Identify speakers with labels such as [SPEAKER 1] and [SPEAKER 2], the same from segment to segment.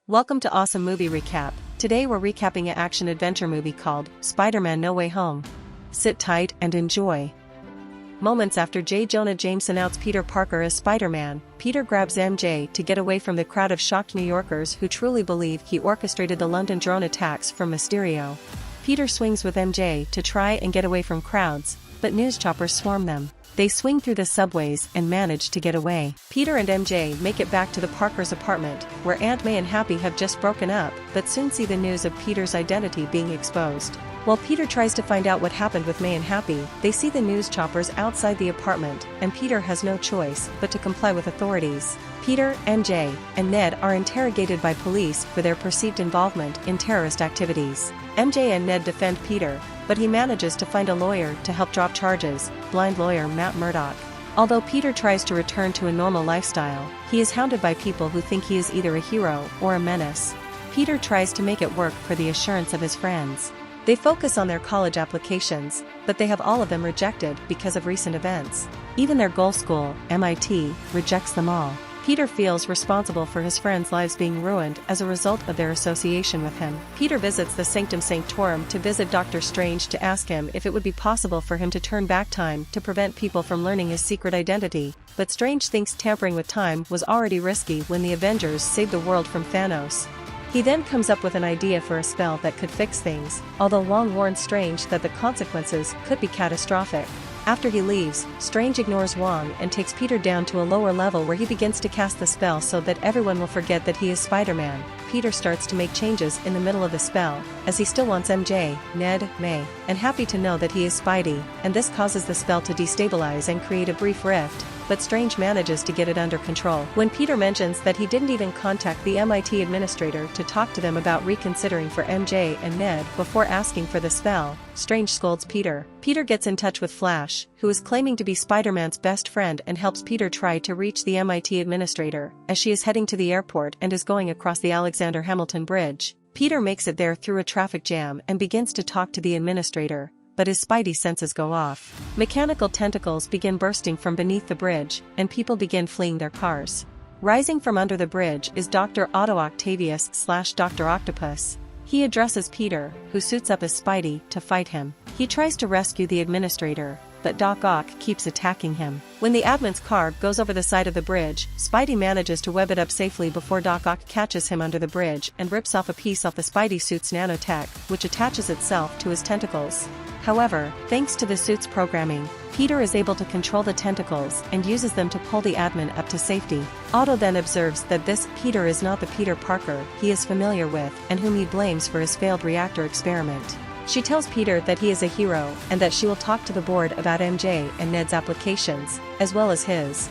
[SPEAKER 1] Welcome to Awesome Movie Recap. Today we're recapping an action-adventure movie called Spider-Man No Way Home. Sit tight and enjoy. Moments after J. Jonah Jameson announced Peter Parker as Spider-Man, Peter grabs MJ to get away from the crowd of shocked New Yorkers who truly believe he orchestrated the London drone attacks from Mysterio. Peter swings with MJ to try and get away from crowds, but news choppers swarm them. They swing through the subways and manage to get away. Peter and MJ make it back to the Parkers' apartment, where Aunt May and Happy have just broken up, but soon see the news of Peter's identity being exposed. While Peter tries to find out what happened with May and Happy, they see the news choppers outside the apartment, and Peter has no choice but to comply with authorities. Peter, MJ, and Ned are interrogated by police for their perceived involvement in terrorist activities. MJ and Ned defend Peter, but he manages to find a lawyer to help drop charges, blind lawyer Matt Murdock. Although Peter tries to return to a normal lifestyle, he is hounded by people who think he is either a hero or a menace. Peter tries to make it work for the assurance of his friends. They focus on their college applications, but they have all of them rejected because of recent events. Even their goal school, MIT, rejects them all. Peter feels responsible for his friends' lives being ruined as a result of their association with him. Peter visits the Sanctum Sanctorum to visit Doctor Strange to ask him if it would be possible for him to turn back time to prevent people from learning his secret identity, but Strange thinks tampering with time was already risky when the Avengers saved the world from Thanos. He then comes up with an idea for a spell that could fix things, although Wong warns Strange that the consequences could be catastrophic. After he leaves, Strange ignores Wong and takes Peter down to a lower level where he begins to cast the spell so that everyone will forget that he is Spider-Man. Peter starts to make changes in the middle of the spell, as he still wants MJ, Ned, May, and Happy to know that he is Spidey, and this causes the spell to destabilize and create a brief rift, but Strange manages to get it under control. When Peter mentions that he didn't even contact the MIT administrator to talk to them about reconsidering for MJ and Ned before asking for the spell, Strange scolds Peter. Peter gets in touch with Flash, who is claiming to be Spider-Man's best friend and helps Peter try to reach the MIT administrator, as she is heading to the airport and is going across the Alexander Hamilton Bridge. Peter makes it there through a traffic jam and begins to talk to the administrator, but his Spidey senses go off. Mechanical tentacles begin bursting from beneath the bridge, and people begin fleeing their cars. Rising from under the bridge is Dr. Otto Octavius / Dr. Octopus. He addresses Peter, who suits up as Spidey, to fight him. He tries to rescue the administrator, but Doc Ock keeps attacking him. When the admin's car goes over the side of the bridge, Spidey manages to web it up safely before Doc Ock catches him under the bridge and rips off a piece off the Spidey suit's nanotech, which attaches itself to his tentacles. However, thanks to the suit's programming, Peter is able to control the tentacles and uses them to pull the admin up to safety. Otto then observes that this Peter is not the Peter Parker he is familiar with and whom he blames for his failed reactor experiment. She tells Peter that he is a hero and that she will talk to the board about MJ and Ned's applications, as well as his.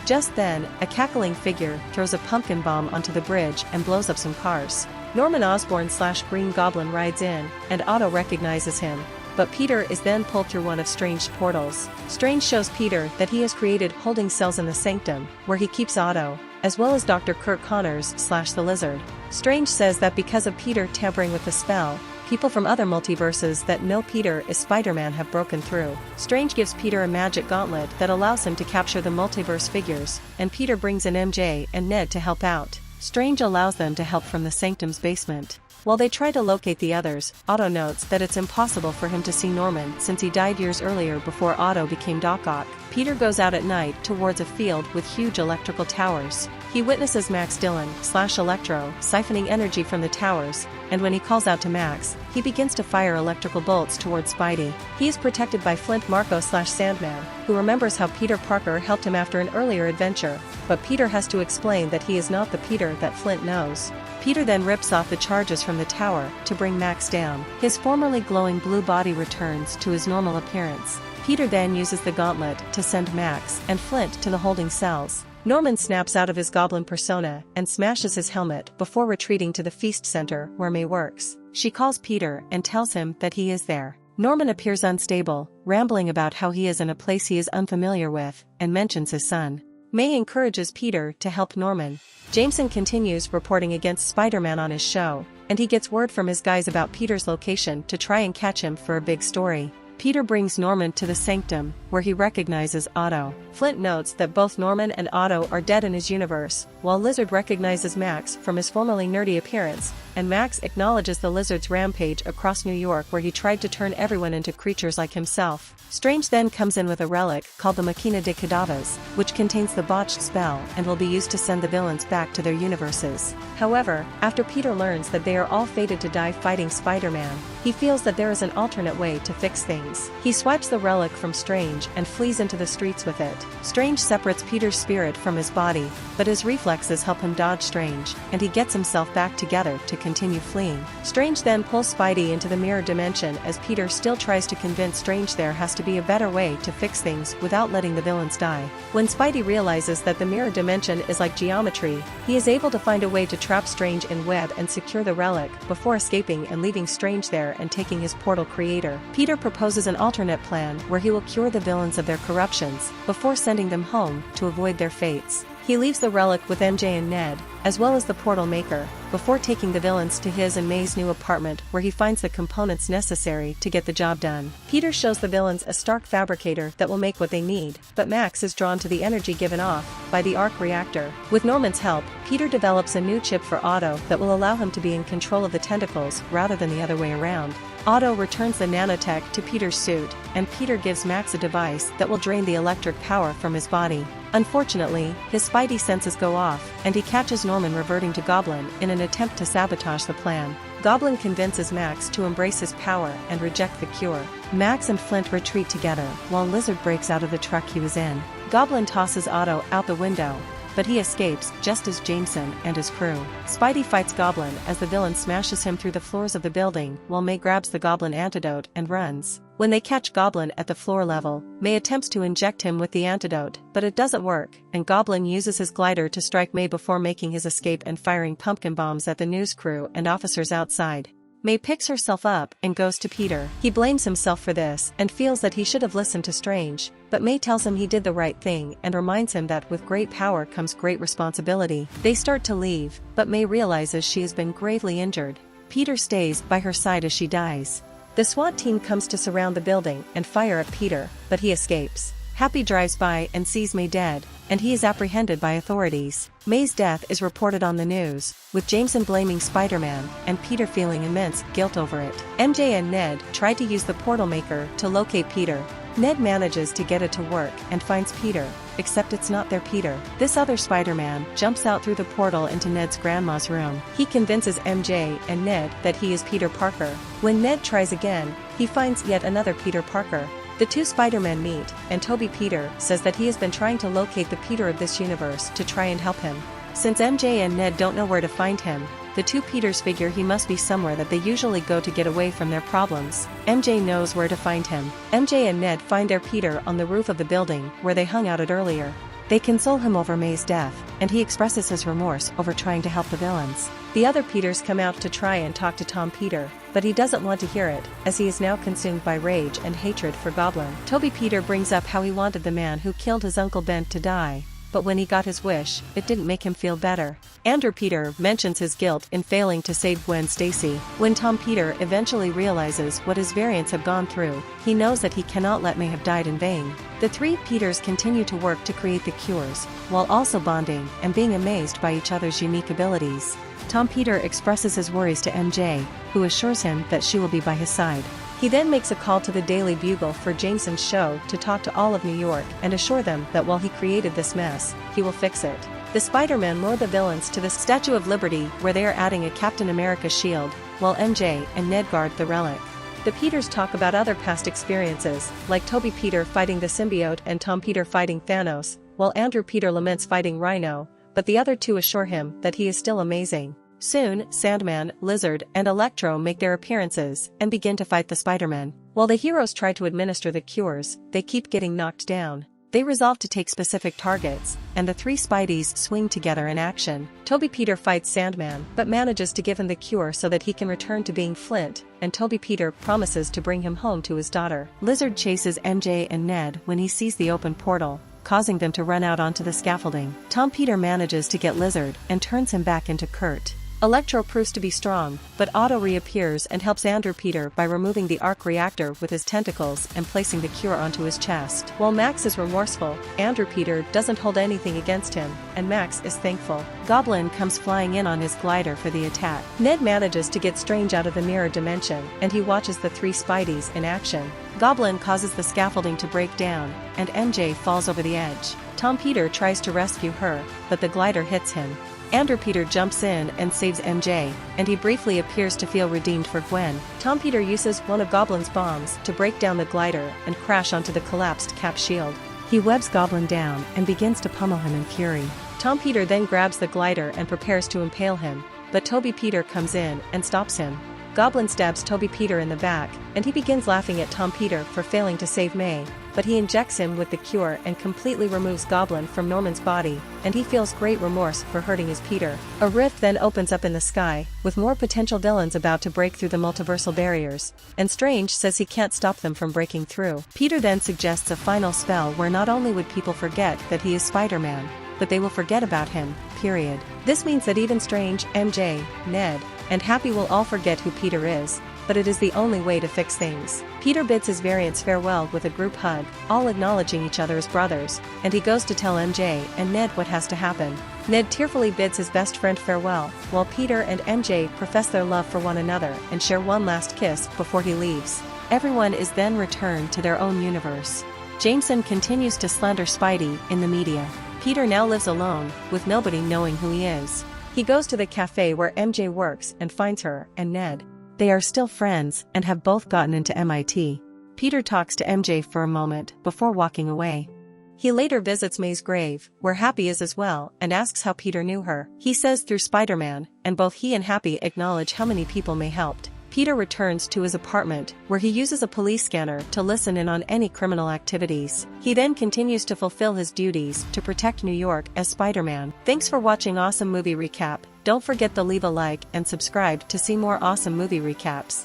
[SPEAKER 1] Just then, a cackling figure throws a pumpkin bomb onto the bridge and blows up some cars. Norman Osborn / Green Goblin rides in, and Otto recognizes him, but Peter is then pulled through one of Strange's portals. Strange shows Peter that he has created holding cells in the Sanctum, where he keeps Otto, as well as Dr. Kirk Connors / the Lizard. Strange says that because of Peter tampering with the spell, people from other multiverses that know Peter is Spider-Man have broken through. Strange gives Peter a magic gauntlet that allows him to capture the multiverse figures, and Peter brings in MJ and Ned to help out. Strange allows them to help from the Sanctum's basement. While they try to locate the others, Otto notes that it's impossible for him to see Norman since he died years earlier before Otto became Doc Ock. Peter goes out at night towards a field with huge electrical towers. He witnesses Max Dillon / Electro siphoning energy from the towers, and when he calls out to Max, he begins to fire electrical bolts towards Spidey. He is protected by Flint Marko / Sandman, who remembers how Peter Parker helped him after an earlier adventure, but Peter has to explain that he is not the Peter that Flint knows. Peter then rips off the charges from the tower to bring Max down. His formerly glowing blue body returns to his normal appearance. Peter then uses the gauntlet to send Max and Flint to the holding cells. Norman snaps out of his goblin persona and smashes his helmet before retreating to the feast center where May works. She calls Peter and tells him that he is there. Norman appears unstable, rambling about how he is in a place he is unfamiliar with, and mentions his son. May encourages Peter to help Norman. Jameson continues reporting against Spider-Man on his show, and he gets word from his guys about Peter's location to try and catch him for a big story. Peter brings Norman to the sanctum, where he recognizes Otto. Flint notes that both Norman and Otto are dead in his universe, while Lizard recognizes Max from his formerly nerdy appearance, and Max acknowledges the Lizard's rampage across New York where he tried to turn everyone into creatures like himself. Strange then comes in with a relic called the Machina de Cadavers, which contains the botched spell and will be used to send the villains back to their universes. However, after Peter learns that they are all fated to die fighting Spider-Man, he feels that there is an alternate way to fix things. He swipes the relic from Strange and flees into the streets with it. Strange separates Peter's spirit from his body, but his reflexes help him dodge Strange, and he gets himself back together to continue fleeing. Strange then pulls Spidey into the mirror dimension as Peter still tries to convince Strange there has to be a better way to fix things without letting the villains die. When Spidey realizes that the mirror dimension is like geometry, he is able to find a way to trap Strange in web and secure the relic before escaping and leaving Strange there and taking his portal creator. Peter proposes an alternate plan where he will cure the villains of their corruptions before sending them home to avoid their fates. He leaves the relic with MJ and Ned, as well as the portal maker, before taking the villains to his and May's new apartment where he finds the components necessary to get the job done. Peter shows the villains a Stark fabricator that will make what they need, but Max is drawn to the energy given off by the arc reactor. With Norman's help, Peter develops a new chip for Otto that will allow him to be in control of the tentacles rather than the other way around. Otto returns the nanotech to Peter's suit, and Peter gives Max a device that will drain the electric power from his body. Unfortunately, his Spidey senses go off, and he catches Norman reverting to Goblin in an attempt to sabotage the plan. Goblin convinces Max to embrace his power and reject the cure. Max and Flint retreat together, while Lizard breaks out of the truck he was in. Goblin tosses Otto out the window, but he escapes just as Jameson and his crew. Spidey fights Goblin as the villain smashes him through the floors of the building while May grabs the Goblin antidote and runs. When they catch Goblin at the floor level, May attempts to inject him with the antidote, but it doesn't work, and Goblin uses his glider to strike May before making his escape and firing pumpkin bombs at the news crew and officers outside. May picks herself up and goes to Peter. He blames himself for this and feels that he should have listened to Strange, but May tells him he did the right thing and reminds him that with great power comes great responsibility. They start to leave, but May realizes she has been gravely injured. Peter stays by her side as she dies. The SWAT team comes to surround the building and fire at Peter, but he escapes. Happy drives by and sees May dead, and he is apprehended by authorities. May's death is reported on the news, with Jameson blaming Spider-Man and Peter feeling immense guilt over it. MJ and Ned try to use the portal maker to locate Peter. Ned manages to get it to work and finds Peter, except it's not their Peter. This other Spider-Man jumps out through the portal into Ned's grandma's room. He convinces MJ and Ned that he is Peter Parker. When Ned tries again, he finds yet another Peter Parker. The two Spider-Men meet, and Toby Peter says that he has been trying to locate the Peter of this universe to try and help him. Since MJ and Ned don't know where to find him, the two Peters figure he must be somewhere that they usually go to get away from their problems. MJ knows where to find him. MJ and Ned find their Peter on the roof of the building where they hung out earlier. They console him over May's death, and he expresses his remorse over trying to help the villains. The other Peters come out to try and talk to Tom Peter, but he doesn't want to hear it, as he is now consumed by rage and hatred for Goblin. Toby Peter brings up how he wanted the man who killed his Uncle Ben to die, but when he got his wish, it didn't make him feel better. Andrew Peter mentions his guilt in failing to save Gwen Stacy. When Tom Peter eventually realizes what his variants have gone through, he knows that he cannot let May have died in vain. The three Peters continue to work to create the cures, while also bonding and being amazed by each other's unique abilities. Tom Peter expresses his worries to MJ, who assures him that she will be by his side. He then makes a call to the Daily Bugle for Jameson's show to talk to all of New York and assure them that while he created this mess, he will fix it. The Spider-Men lure the villains to the Statue of Liberty where they are adding a Captain America shield, while MJ and Ned guard the relic. The Peters talk about other past experiences, like Toby Peter fighting the symbiote and Tom Peter fighting Thanos, while Andrew Peter laments fighting Rhino, but the other two assure him that he is still amazing. Soon, Sandman, Lizard, and Electro make their appearances and begin to fight the Spider-Men. While the heroes try to administer the cures, they keep getting knocked down. They resolve to take specific targets, and the three Spideys swing together in action. Toby Peter fights Sandman, but manages to give him the cure so that he can return to being Flint, and Toby Peter promises to bring him home to his daughter. Lizard chases MJ and Ned when he sees the open portal, causing them to run out onto the scaffolding. Tom Peter manages to get Lizard and turns him back into Kurt. Electro proves to be strong, but Otto reappears and helps Andrew Peter by removing the arc reactor with his tentacles and placing the cure onto his chest. While Max is remorseful, Andrew Peter doesn't hold anything against him, and Max is thankful. Goblin comes flying in on his glider for the attack. Ned manages to get Strange out of the mirror dimension, and he watches the three Spideys in action. Goblin causes the scaffolding to break down, and MJ falls over the edge. Tom Peter tries to rescue her, but the glider hits him. Andrew Peter jumps in and saves MJ, and he briefly appears to feel redeemed for Gwen. Tom Peter uses one of Goblin's bombs to break down the glider and crash onto the collapsed Cap shield. He webs Goblin down and begins to pummel him in fury. Tom Peter then grabs the glider and prepares to impale him, but Toby Peter comes in and stops him. Goblin stabs Toby Peter in the back, and he begins laughing at Tom Peter for failing to save May, but he injects him with the cure and completely removes Goblin from Norman's body, and he feels great remorse for hurting his Peter. A rift then opens up in the sky, with more potential villains about to break through the multiversal barriers, and Strange says he can't stop them from breaking through. Peter then suggests a final spell where not only would people forget that he is Spider-Man, but they will forget about him, period. This means that even Strange, MJ, Ned, and Happy will all forget who Peter is, but it is the only way to fix things. Peter bids his variants farewell with a group hug, all acknowledging each other as brothers, and he goes to tell MJ and Ned what has to happen. Ned tearfully bids his best friend farewell, while Peter and MJ profess their love for one another and share one last kiss before he leaves. Everyone is then returned to their own universe. Jameson continues to slander Spidey in the media. Peter now lives alone, with nobody knowing who he is. He goes to the cafe where MJ works and finds her and Ned. They are still friends and have both gotten into MIT. Peter talks to MJ for a moment before walking away. He later visits May's grave, where Happy is as well, and asks how Peter knew her. He says through Spider-Man, and both he and Happy acknowledge how many people May helped. Peter returns to his apartment, where he uses a police scanner to listen in on any criminal activities. He then continues to fulfill his duties to protect New York as Spider-Man. Thanks for watching Awesome Movie Recap. Don't forget to leave a like and subscribe to see more awesome movie recaps.